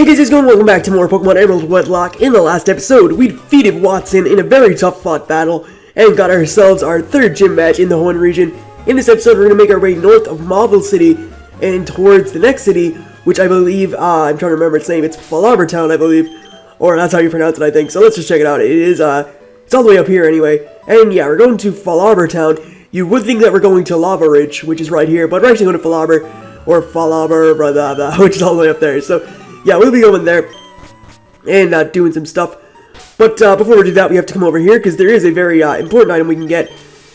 Hey guys, welcome back to more Pokemon Emerald Wedlocke. In the last episode, we defeated Watson in a very tough fought battle and got ourselves our third gym match in the Hoenn region. In this episode, we're going to make our way north of Mauville City and towards the next city, which I believe, I'm trying to remember its name, it's Fallarbor Town, I believe. Or that's how you pronounce it, I think. So let's just check it out. It's all the way up here anyway. And yeah, we're going to Fallarbor Town. You would think that we're going to Lava Ridge, which is right here, but we're actually going to Fallarbor, or Fallarbor, blah, blah, blah, which is all the way up there. So yeah, we'll be going there and doing some stuff. But before we do that, we have to come over here because there is a very important item we can get,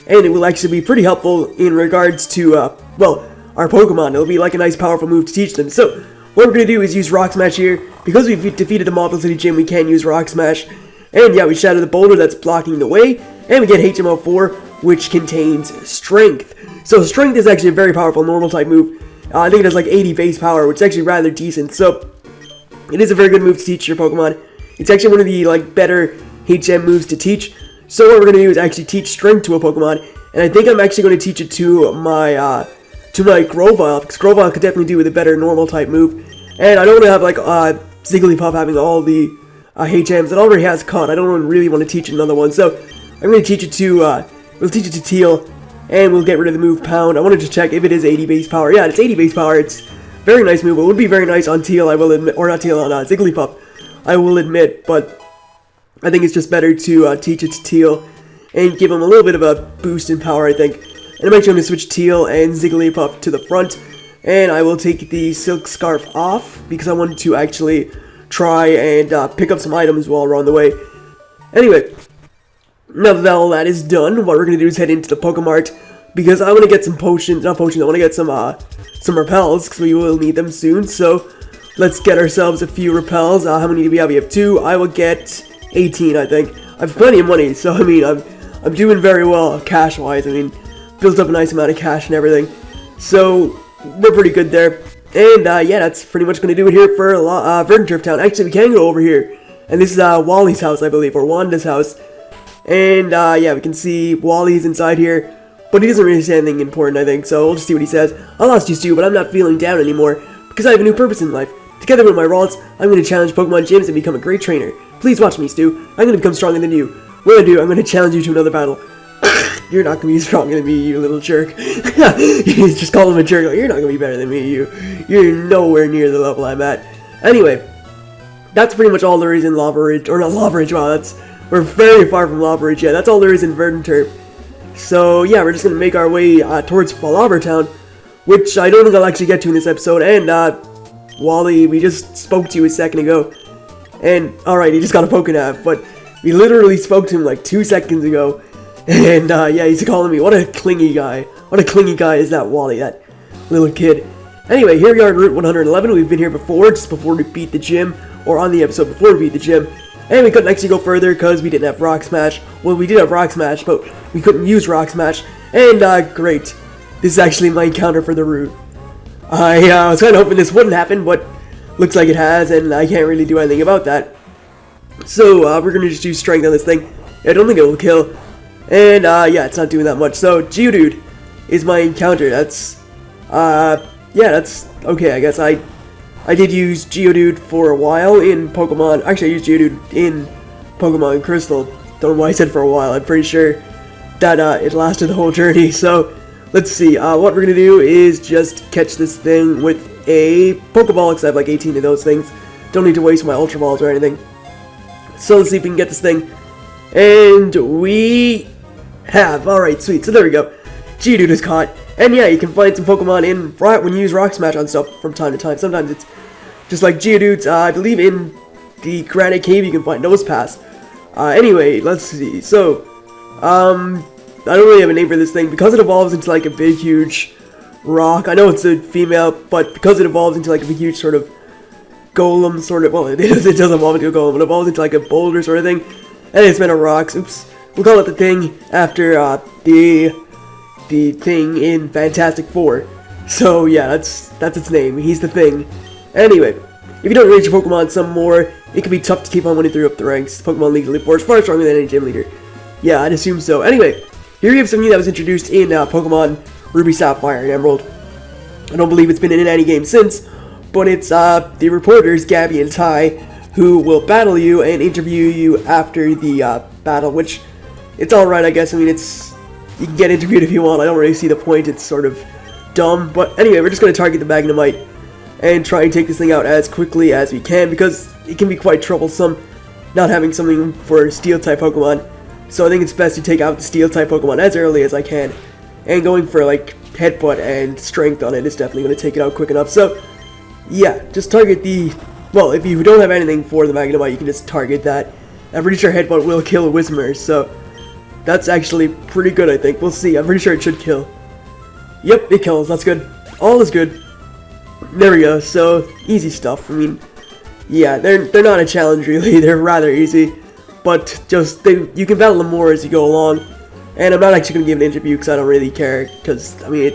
and it will actually be pretty helpful in regards to, well, our Pokemon. It'll be like a nice, powerful move to teach them. So what we're going to do is use Rock Smash here. Because we've defeated the Mauville City Gym, we can use Rock Smash. And yeah, we shatter the boulder that's blocking the way, and we get HM04, which contains Strength. So Strength is actually a very powerful normal type move. I think it has like 80 base power, which is actually rather decent. So it is a very good move to teach your Pokemon. It's actually one of the better HM moves to teach. So what we're gonna do is actually teach Strength to a Pokemon, and I think I'm actually gonna teach it to my Grovyle, because Grovyle could definitely do with a better normal type move. And I don't want to have like Zigglypuff having all the HMs. It already has Cut. I don't really want to teach another one. So I'm gonna teach it to we'll teach it to Teal, and we'll get rid of the move Pound. I wanted to check if it is 80 base power. Yeah, it's 80 base power. It's very nice move. It would be very nice on Teal, I will admit, or not Teal, on Zigglypuff, I will admit, but I think it's just better to teach it to Teal and give him a little bit of a boost in power, I think. And I'm actually going to switch Teal and Zigglypuff to the front, and I will take the Silk Scarf off because I wanted to actually try and pick up some items while we're on the way. Anyway, now that all that is done, what we're going to do is head into the Pokemart because I want to get some potions, not potions, I want to get some repels, because we will need them soon. So let's get ourselves a few repels. How many do we have? We have 2. I will get 18, I think. I have plenty of money, so I mean, I'm doing very well cash-wise. I mean, built up a nice amount of cash and everything. So we're pretty good there. And yeah, that's pretty much going to do it here for Verdant Town. Actually, we can go over here. And this is Wally's house, I believe, or Wanda's house. And yeah, we can see Wally's inside here. But he doesn't really say anything important, I think, so we'll just see what he says. I lost you, Stu, but I'm not feeling down anymore, because I have a new purpose in life. Together with my Ralts, I'm going to challenge Pokemon gyms and become a great trainer. Please watch me, Stu. I'm going to become stronger than you. What I do, I'm going to challenge you to another battle. You're not going to be stronger than me, you little jerk. You just call him a jerk. You're not going to be better than me, You're nowhere near the level I'm at. Anyway, that's pretty much all there is in Lava Ridge, or not Lava Ridge, wow, we're very far from Lava Ridge, yeah, that's all there is in Verdant Turf. So yeah, we're just going to make our way towards Fallarbor Town, which I don't think I'll actually get to in this episode. And Wally, we just spoke to you a second ago, and alright, he just got a Pokénav, but we literally spoke to him like 2 seconds ago, and yeah, he's calling me. What a clingy guy. What a clingy guy is that Wally, that little kid. Anyway, here we are on Route 111. We've been here before, just before we beat the gym, or on the episode before we beat the gym. And we couldn't actually go further because we didn't have Rock Smash. Well, we did have Rock Smash, but we couldn't use Rock Smash. And, great. This is actually my encounter for the route. I was kind of hoping this wouldn't happen, but looks like it has, and I can't really do anything about that. So, we're going to just use Strength on this thing. I don't think it will kill. And, yeah, it's not doing that much. So, Geodude is my encounter. That's, yeah, that's okay, I guess. I did use Geodude for a while in Pokemon. Actually, I used Geodude in Pokemon Crystal. Don't know why I said for a while. I'm pretty sure that it lasted the whole journey. So, let's see. What we're going to do is just catch this thing with a Pokeball, because I have like 18 of those things. Don't need to waste my Ultra Balls or anything. So, let's see if we can get this thing. And we have. Alright, sweet. So, there we go. Geodude is caught. And yeah, you can find some Pokemon in when you use Rock Smash on stuff from time to time. Sometimes it's just like Geodudes. I believe in the Granite Cave you can find Nosepass. Anyway, let's see. So, I don't really have a name for this thing because it evolves into like a big, huge rock. I know it's a female, but because it evolves into like a big, huge sort of golem sort of. Well, it does evolve into a golem. It evolves into like a boulder sort of thing, and it's made of rocks. Oops. We'll call it the thing after the thing in Fantastic Four. So yeah, that's its name. He's the thing. Anyway, if you don't raise your Pokemon some more, it can be tough to keep on winning through up the ranks. Pokemon League Elite Four is far stronger than any gym leader. Yeah, I'd assume so. Anyway, here we have something that was introduced in Pokemon Ruby, Sapphire, and Emerald. I don't believe it's been in any game since, but it's the reporters Gabby and Ty who will battle you and interview you after the battle, which it's alright, I guess. I mean, you can get interviewed if you want. I don't really see the point. It's sort of dumb, but anyway, we're just going to target the Magnemite and try and take this thing out as quickly as we can, because it can be quite troublesome not having something for Steel-type Pokemon. So I think it's best to take out the Steel-type Pokemon as early as I can, and going for like Headbutt and Strength on it is definitely going to take it out quick enough. So yeah, just target the, well, if you don't have anything for the Magnemite, you can just target that. I'm pretty sure Headbutt will kill Whismur, so that's actually pretty good, I think. We'll see. I'm pretty sure it should kill. Yep, it kills. That's good. All is good. There we go. So, easy stuff. I mean, yeah, they're not a challenge, really. They're rather easy. But just, you can battle them more as you go along. And I'm not actually going to give an interview because I don't really care. Because, I mean,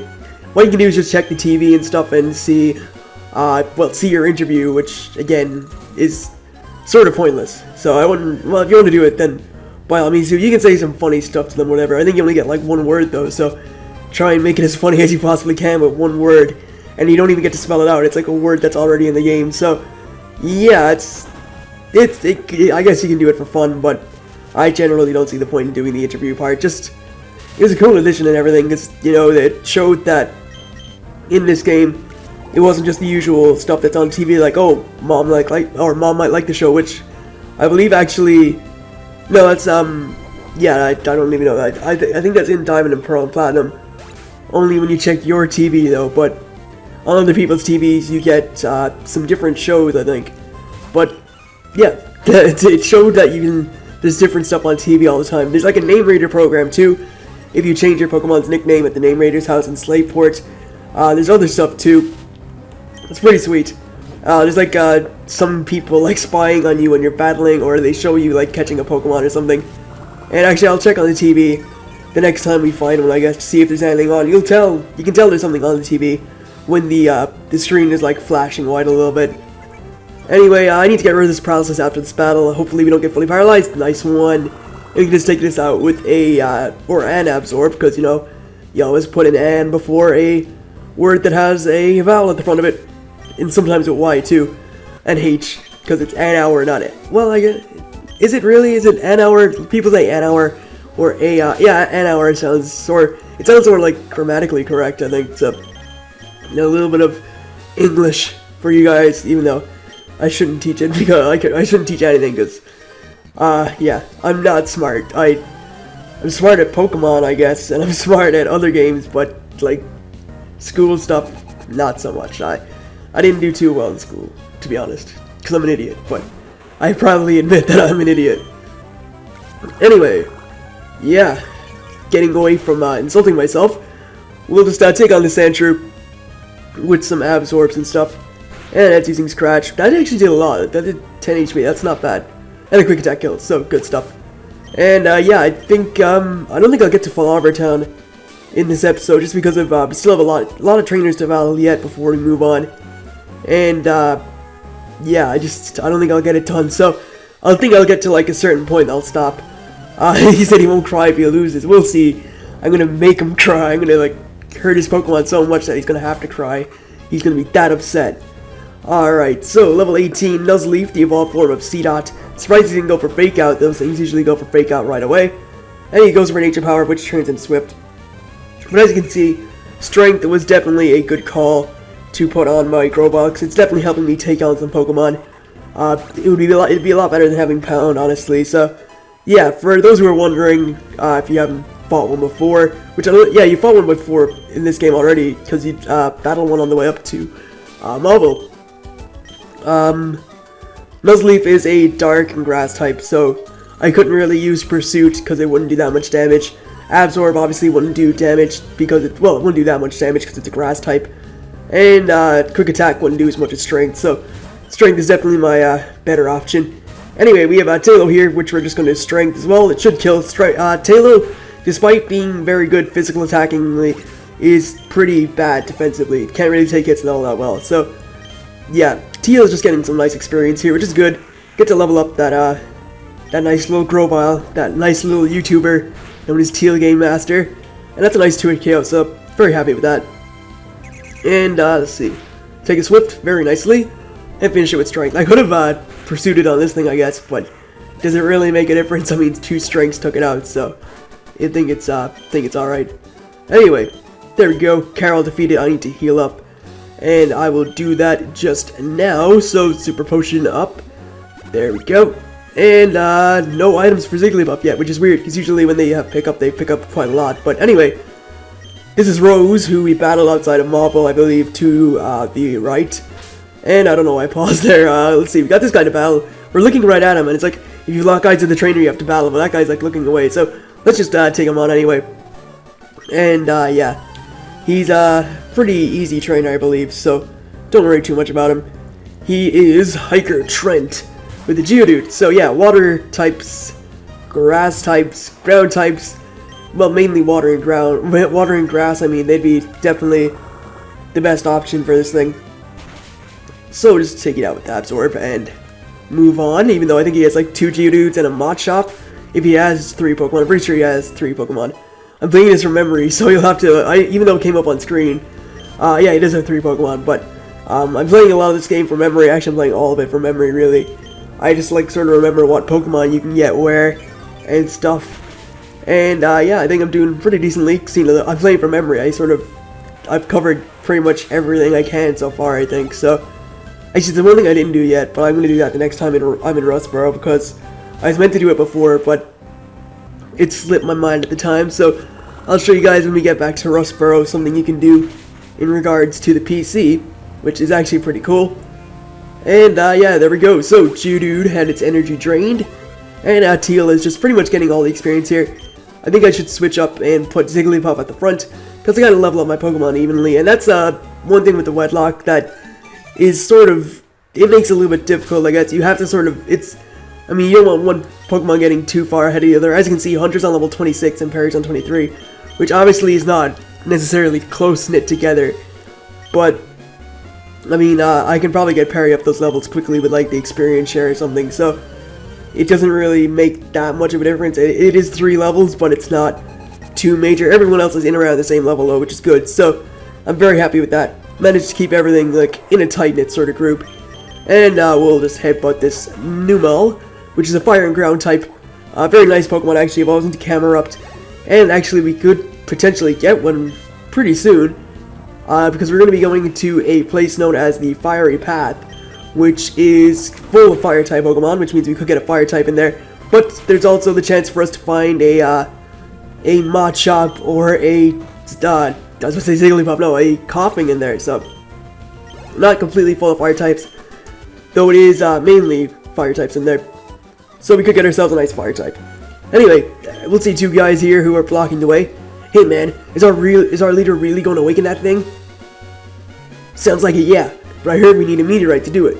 what you can do is just check the TV and stuff and see, well, see your interview, which, again, is sort of pointless. So I wouldn't, well, if you want to do it, then by all means, you can say some funny stuff to them, whatever. I think you only get like one word, though, so try and make it as funny as you possibly can with one word. And you don't even get to spell it out. It's like a word that's already in the game. So, yeah, I guess you can do it for fun, but I generally don't see the point in doing the interview part. Just, it was a cool addition and everything, because, you know, it showed that in this game, it wasn't just the usual stuff that's on TV, like, oh, mom might like the show, which I believe actually, no, that's, yeah, I don't even know. I think that's in Diamond and Pearl and Platinum, only when you check your TV, though, but on other people's TVs, you get, some different shows, I think, but, yeah, it showed that there's different stuff on TV all the time. There's like a Name Rater program, too, if you change your Pokemon's nickname at the Name Rater's house in Slaveport. There's other stuff, too. It's pretty sweet. There's like some people like spying on you when you're battling, or they show you like catching a Pokemon or something. And actually, I'll check on the TV the next time we find one, I guess, to see if there's anything on. You can tell there's something on the TV when the screen is like flashing white a little bit. Anyway, I need to get rid of this paralysis after this battle. Hopefully, we don't get fully paralyzed. Nice one. You can just take this out with a or an absorb, because you know you always put an "an" before a word that has a vowel at the front of it. And sometimes with Y too, and H, because it's an hour, not it. Well, I guess, is it really? Is it an hour? People say an hour, or a, yeah, an hour sounds, or it sounds sort of like grammatically correct, I think, so, you know, a little bit of English for you guys, even though I shouldn't teach it, because I shouldn't teach anything, because, yeah, I'm not smart. I'm smart at Pokemon, I guess, and I'm smart at other games, but, like, school stuff, not so much. I didn't do too well in school, to be honest, because I'm an idiot, but I probably admit that I'm an idiot. Anyway, yeah, getting away from insulting myself, we'll just take on the Sandshrew with some absorbs and stuff, and that's using Scratch. That actually did a lot. That did 10 HP, that's not bad. And a quick attack kill, so good stuff. And yeah, I think, I don't think I'll get to Fallarbor Town in this episode, just because of, we still have a lot of trainers to battle yet before we move on. And, yeah, I don't think I'll get it done, so I think I'll get to, like, a certain point and I'll stop. He said he won't cry if he loses. We'll see. I'm gonna make him cry. I'm gonna, like, hurt his Pokemon so much that he's gonna have to cry. He's gonna be that upset. Alright, so, level 18, Nuzleaf, the evolved form of Seedot. Surprised he didn't go for Fake Out. Those things usually go for Fake Out right away. And he goes for Nature Power, which turns into Swift. But as you can see, Strength was definitely a good call to put on my Growbox. It's definitely helping me take on some Pokemon. It'd be a lot better than having Pound, honestly. So, yeah, for those who are wondering, if you haven't fought one before, which yeah, you fought one before in this game already, because you battled one on the way up to Marvel. Nuzleaf is a Dark and Grass type, so I couldn't really use Pursuit because it wouldn't do that much damage. Absorb obviously wouldn't do damage because it wouldn't do that much damage because it's a Grass type. And Quick Attack wouldn't do as much as Strength, so Strength is definitely my better option. Anyway, we have Tailo here, which we're just going to Strength as well. It should kill. Tailo, despite being very good physical attackingly, is pretty bad defensively. It can't really take hits all that well. So, yeah, Teal's just getting some nice experience here, which is good. Get to level up that nice little Grovyle, that nice little YouTuber known as Teal Game Master. And that's a nice 2-hit KO, so very happy with that. And, let's see. take a Swift very nicely, and finish it with Strength. I could have pursued it on this thing, I guess, but does it really make a difference? I mean, 2 Strengths took it out, so I think it's alright. Anyway, there we go. Carol defeated. I need to heal up, and I will do that just now. So Super Potion up. There we go. And no items for Zigglypuff yet, which is weird, because usually when they have pickup, they pick up quite a lot. But anyway, this is Rose, who we battled outside of Marvel, I believe, to the right. And I don't know why I paused there. Let's see, we got this guy to battle. We're looking right at him, and it's like, if you lock eyes with the trainer, you have to battle, but that guy's like looking away. So let's just take him on anyway. And yeah, he's a pretty easy trainer, I believe, so don't worry too much about him. He is Hiker Trent with the Geodude. So yeah, water types, grass types, ground types. Well, mainly water and ground. Water and grass, I mean, they'd be definitely the best option for this thing. So just take it out with the Absorb and move on, even though I think he has like 2 Geodudes and a Machop. If he has 3 Pokemon, I'm pretty sure he has 3 Pokemon. I'm playing this from memory, so you'll have to, even though it came up on screen, yeah, he does have 3 Pokemon, but I'm playing a lot of this game from memory. Actually, I'm playing all of it from memory, really. I just like sort of remember what Pokemon you can get where and stuff. And yeah, I think I'm doing pretty decently. I'm playing from memory. I've covered pretty much everything I can so far, I think. So, actually, the one thing I didn't do yet, but I'm going to do that the next time I'm in Rustboro, because I was meant to do it before, but it slipped my mind at the time. So, I'll show you guys when we get back to Rustboro something you can do in regards to the PC, which is actually pretty cool. And yeah, there we go. So, Geodude had its energy drained, and Teal is just pretty much getting all the experience here. I think I should switch up and put Zigglypuff at the front, because I gotta level up my Pokemon evenly, and that's one thing with the Wedlocke that is sort of, it makes it a little bit difficult, I guess. You have to sort of, I mean, you don't want one Pokemon getting too far ahead of the other. As you can see, Hunter's on level 26 and Perry's on 23, which obviously is not necessarily close-knit together, but I mean, I can probably get Perry up those levels quickly with like the experience share or something, so it doesn't really make that much of a difference. It is 3 levels, but it's not too major. Everyone else is in around the same level though, which is good, so I'm very happy with that. Managed to keep everything like in a tight-knit sort of group. And we'll just headbutt this Numel, which is a fire and ground type. Very nice Pokemon, actually, evolves into Camerupt. And actually we could potentially get one pretty soon, because we're going to be going to a place known as the Fiery Path, which is full of fire-type Pokemon, which means we could get a fire type in there. But there's also the chance for us to find a Machop or I was going to say Zigglypuff, no, a Coughing in there, so not completely full of fire types, though it is mainly fire types in there. So we could get ourselves a nice fire type. Anyway, we'll see 2 guys here who are blocking the way. Hey man, is our leader really going to awaken that thing? Sounds like it, yeah. But I heard we need a meteorite to do it.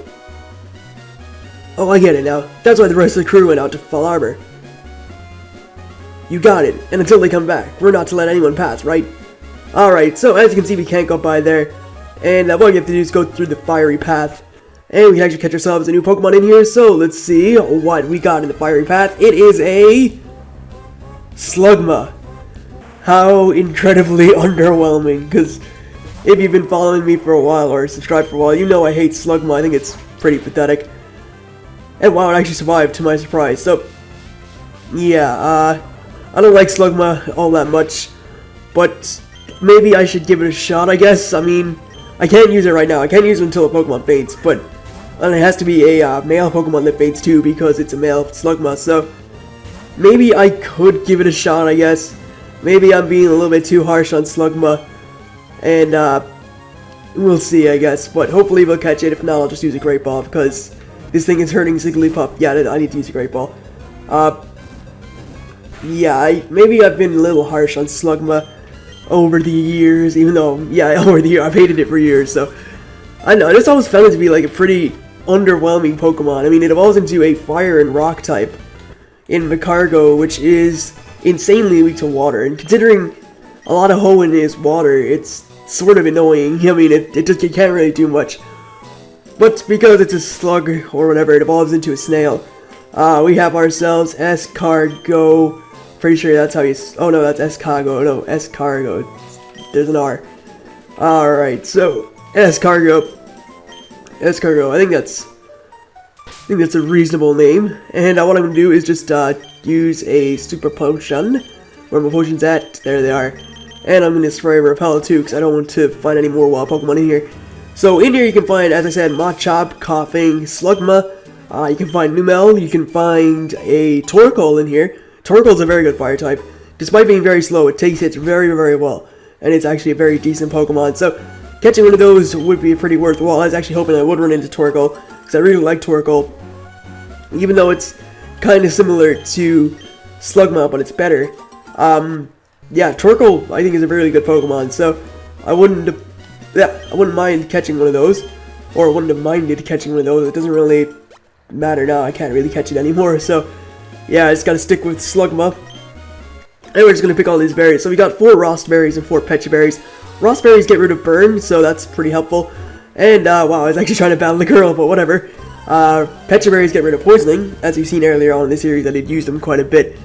Oh, I get it now. That's why the rest of the crew went out to Fallarbor. You got it. And until they come back, we're not to let anyone pass, right? Alright, so as you can see, we can't go by there. And what we have to do is go through the Fiery Path. And we can actually catch ourselves a new Pokemon in here. So let's see what we got in the Fiery Path. It is a Slugma. How incredibly underwhelming, because if you've been following me for a while or subscribed for a while, you know I hate Slugma. I think it's pretty pathetic. And wow, it actually survived to my surprise. So, yeah, I don't like Slugma all that much, but maybe I should give it a shot, I guess. I mean, I can't use it right now. I can't use it until a Pokemon faints, but it has to be a male Pokemon that faints too, because it's a male Slugma. So, maybe I could give it a shot, I guess. Maybe I'm being a little bit too harsh on Slugma, and we'll see, I guess, but hopefully we'll catch it. If not, I'll just use a Great Ball, because this thing is hurting Zigglypuff. Yeah, I need to use a Great Ball. Yeah, maybe I've been a little harsh on Slugma over the years, even though, yeah, over the years, I've hated it for years, so I know, I just always found it to be like a pretty underwhelming Pokemon. I mean, it evolves into a fire and rock type in Macargo, which is insanely weak to water, and considering a lot of Hoenn is water, it's sort of annoying. I mean, it can't really do much, but because it's a slug or whatever, it evolves into a snail. We have ourselves Escargo. Pretty sure that's how you. Oh no, that's Escargo. No, Escargo. There's an R. Alright, so Escargo. Escargot. I think that's a reasonable name. And what I'm gonna do is just use a super potion. Where my potion's at? There they are. And I'm gonna spray Repel too, because I don't want to find any more wild Pokemon in here. So in here you can find, as I said, Machop, Coughing, Slugma. You can find Numel. You can find a Torkoal in here. Torkoal's a very good fire type. Despite being very slow, it takes hits very, very well. And it's actually a very decent Pokemon. So catching one of those would be pretty worthwhile. I was actually hoping I would run into Torkoal, because I really like Torkoal. Even though it's kind of similar to Slugma, but it's better. Yeah, Torkoal I think is a really good Pokemon, so I wouldn't mind catching one of those, or I wouldn't have minded catching one of those. It doesn't really matter now. I can't really catch it anymore, so yeah, I just gotta stick with Slugma. And we're just gonna pick all these berries. So we got 4 Rost berries and 4 Pecha berries. Rost berries get rid of burn, so that's pretty helpful. And wow, I was actually trying to battle the girl, but whatever. Pecha berries get rid of poisoning. As you've seen earlier on in the series, I did use them quite a bit,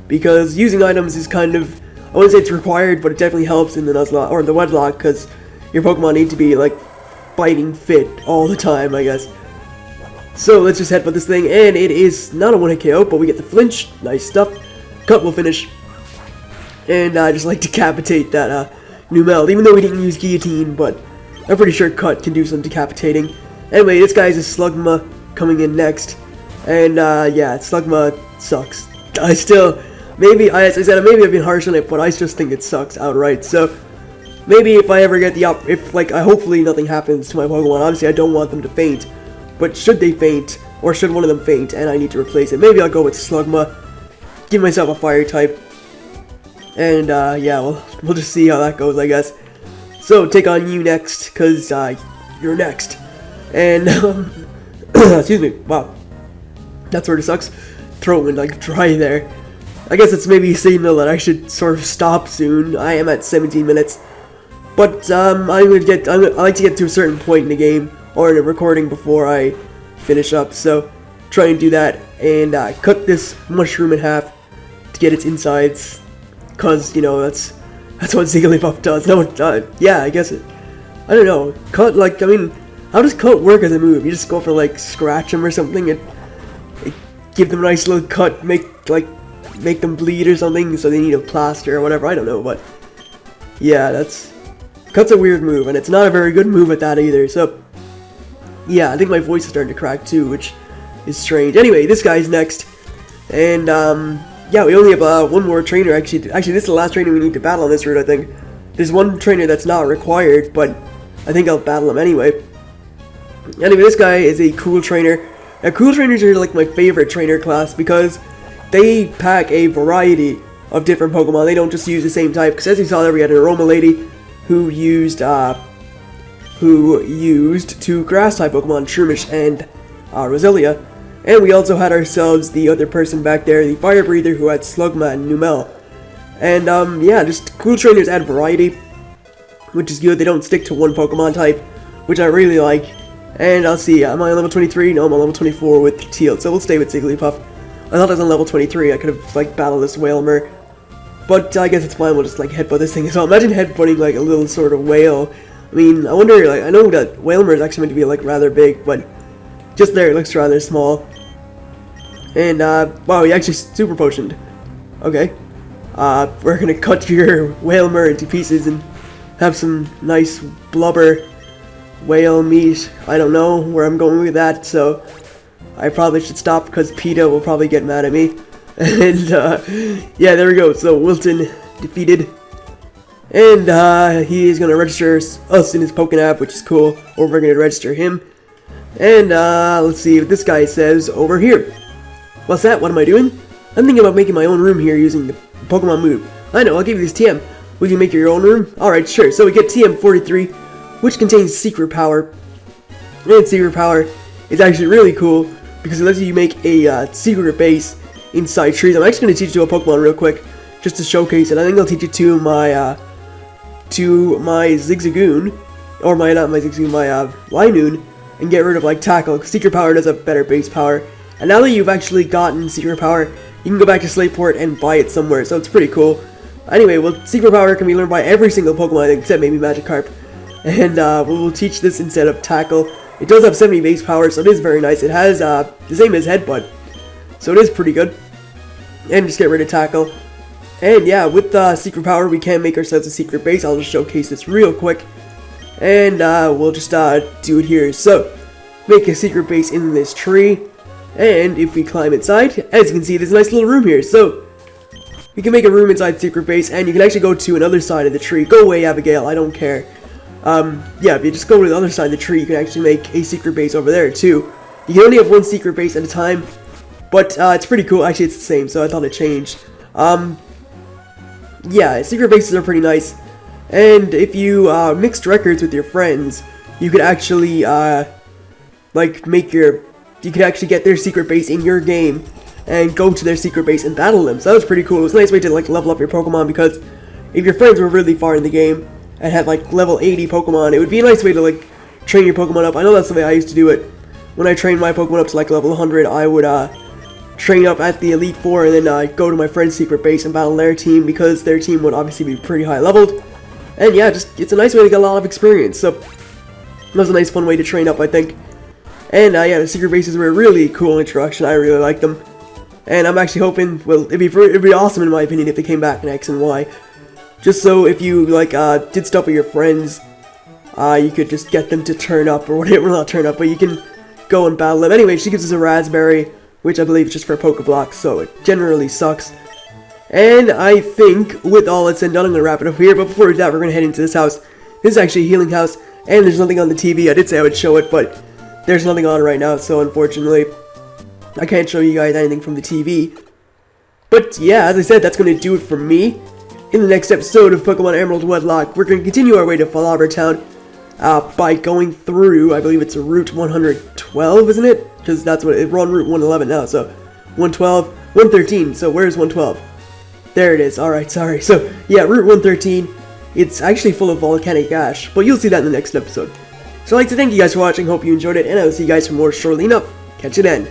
because using items is kind of, I wouldn't say it's required, but it definitely helps in the Nuzlocke, or the Wedlocke, because your Pokemon need to be, like, fighting fit all the time, I guess. So, let's just headbutt this thing, and it is not a one-hit KO, but we get the flinch. Nice stuff. Cut will finish. And I just like decapitate that, Numel, even though we didn't use Guillotine, but I'm pretty sure Cut can do some decapitating. Anyway, this guy's a Slugma coming in next. And, yeah, Slugma sucks. I still... Maybe, as I said, maybe I've been harsh on it, but I just think it sucks outright. So, maybe if I ever get the hopefully nothing happens to my Pokemon. Obviously, I don't want them to faint. But should they faint, or should one of them faint, and I need to replace it, maybe I'll go with Slugma. Give myself a fire type. And, yeah, we'll just see how that goes, I guess. So, take on you next, because, you're next. And, excuse me, wow. That sort of sucks. Throat went, like, dry there. I guess it's maybe a signal that I should sort of stop soon. I am at 17 minutes. But, I like to get to a certain point in the game, or in a recording before I finish up. So, try and do that, and, cut this mushroom in half to get its insides. Cause, you know, that's what Zigglypuff does. No, yeah, I guess I don't know. Cut, like, I mean, how does cut work as a move? You just go for, like, scratch them or something, and give them a nice little cut, make them bleed or something, so they need a plaster or whatever, I don't know, but yeah, Cut's a weird move, and it's not a very good move at that either, so yeah, I think my voice is starting to crack too, which is strange. Anyway, this guy's next, and yeah, we only have one more trainer. Actually, this is the last trainer we need to battle on this route, I think. There's one trainer that's not required, but I think I'll battle him anyway. Anyway, this guy is a cool trainer. Now, cool trainers are like my favorite trainer class, because they pack a variety of different Pokemon. They don't just use the same type, because as you saw there, we had an Aroma Lady who used 2 grass-type Pokemon, Shroomish and Roselia. And we also had ourselves the other person back there, the Fire Breather, who had Slugma and Numel. And, yeah, just cool trainers add variety, which is good. They don't stick to one Pokemon type, which I really like. And I'll see, am I on level 23? No, I'm on level 24 with Teal, so we'll stay with Zigglypuff. I thought I was on level 23, I could have, like, battled this Whalmer. But I guess it's fine, we'll just, like, headbutt this thing as well. Imagine headbutting, like, a little sort of whale. I mean, I wonder, like, I know that Whalmer is actually meant to be, like, rather big, but just there, it looks rather small. And, wow, he actually super potioned. Okay. We're gonna cut your Whalmer into pieces and have some nice blubber whale meat. I don't know where I'm going with that, so I probably should stop, because PETA will probably get mad at me. And, yeah, there we go. So, Wilton defeated. And, he is gonna register us in his Pokénav, which is cool. Or we're gonna register him. And, let's see what this guy says over here. What's that? What am I doing? I'm thinking about making my own room here using the Pokemon move. I know, I'll give you this TM. Will you make your own room? Alright, sure. So we get TM43, which contains Secret Power. And Secret Power is actually really cool, because it lets you make a secret base inside trees. I'm actually going to teach you to a Pokemon real quick, just to showcase it. I think I'll teach it to my Zigzagoon, or not my Zigzagoon, my Linoon, and get rid of, like, Tackle. Secret Power does have better base power. And now that you've actually gotten Secret Power, you can go back to Slateport and buy it somewhere, so it's pretty cool. Anyway, well, Secret Power can be learned by every single Pokemon, I think, except maybe Magikarp. And we'll teach this instead of Tackle, It does have 70 base power, so it is very nice. It has the same as Headbutt, so it is pretty good. And just get rid of Tackle. And yeah, with secret power, we can make ourselves a secret base. I'll just showcase this real quick. And we'll just do it here. So, make a secret base in this tree. And if we climb inside, as you can see, there's a nice little room here. So, you can make a room inside secret base, and you can actually go to another side of the tree. Go away, Abigail, I don't care. Yeah, if you just go to the other side of the tree, you can actually make a secret base over there, too. You can only have one secret base at a time, but it's pretty cool. Actually, it's the same, so I thought it changed. Yeah, secret bases are pretty nice. And if you mixed records with your friends, you could actually, you could actually get their secret base in your game and go to their secret base and battle them. So that was pretty cool. It was a nice way to, level up your Pokemon, because if your friends were really far in the game and had, level 80 Pokemon, it would be a nice way to, train your Pokemon up. I know that's the way I used to do it. When I trained my Pokemon up to, level 100, I would, train up at the Elite Four and then go to my friend's secret base and battle their team, because their team would obviously be pretty high leveled. And yeah, it's a nice way to get a lot of experience. So that was a nice fun way to train up, I think. And yeah, the secret bases were a really cool introduction. I really liked them. And I'm actually hoping, well, it'd be awesome in my opinion if they came back in X and Y. Just so if you did stuff with your friends, you could just get them to turn up or whatever. Well, not turn up, but you can go and battle them. Anyway, she gives us a raspberry, which I believe is just for a Pokeblock, so it generally sucks. And I think, with all that's said and done, I'm going to wrap it up here. But before we do that, we're going to head into this house. This is actually a healing house, and there's nothing on the TV. I did say I would show it, but there's nothing on right now, so unfortunately, I can't show you guys anything from the TV. But yeah, as I said, that's going to do it for me. In the next episode of Pokemon Emerald Wedlocke, we're going to continue our way to Fallarbor Town by going through, I believe it's Route 112, isn't it? Because that's what we're on Route 111 now, so 112, 113, so where's 112? There it is, alright, sorry. So, yeah, Route 113, it's actually full of volcanic ash, but you'll see that in the next episode. So I'd like to thank you guys for watching, hope you enjoyed it, and I will see you guys for more shortly enough. Catch you then.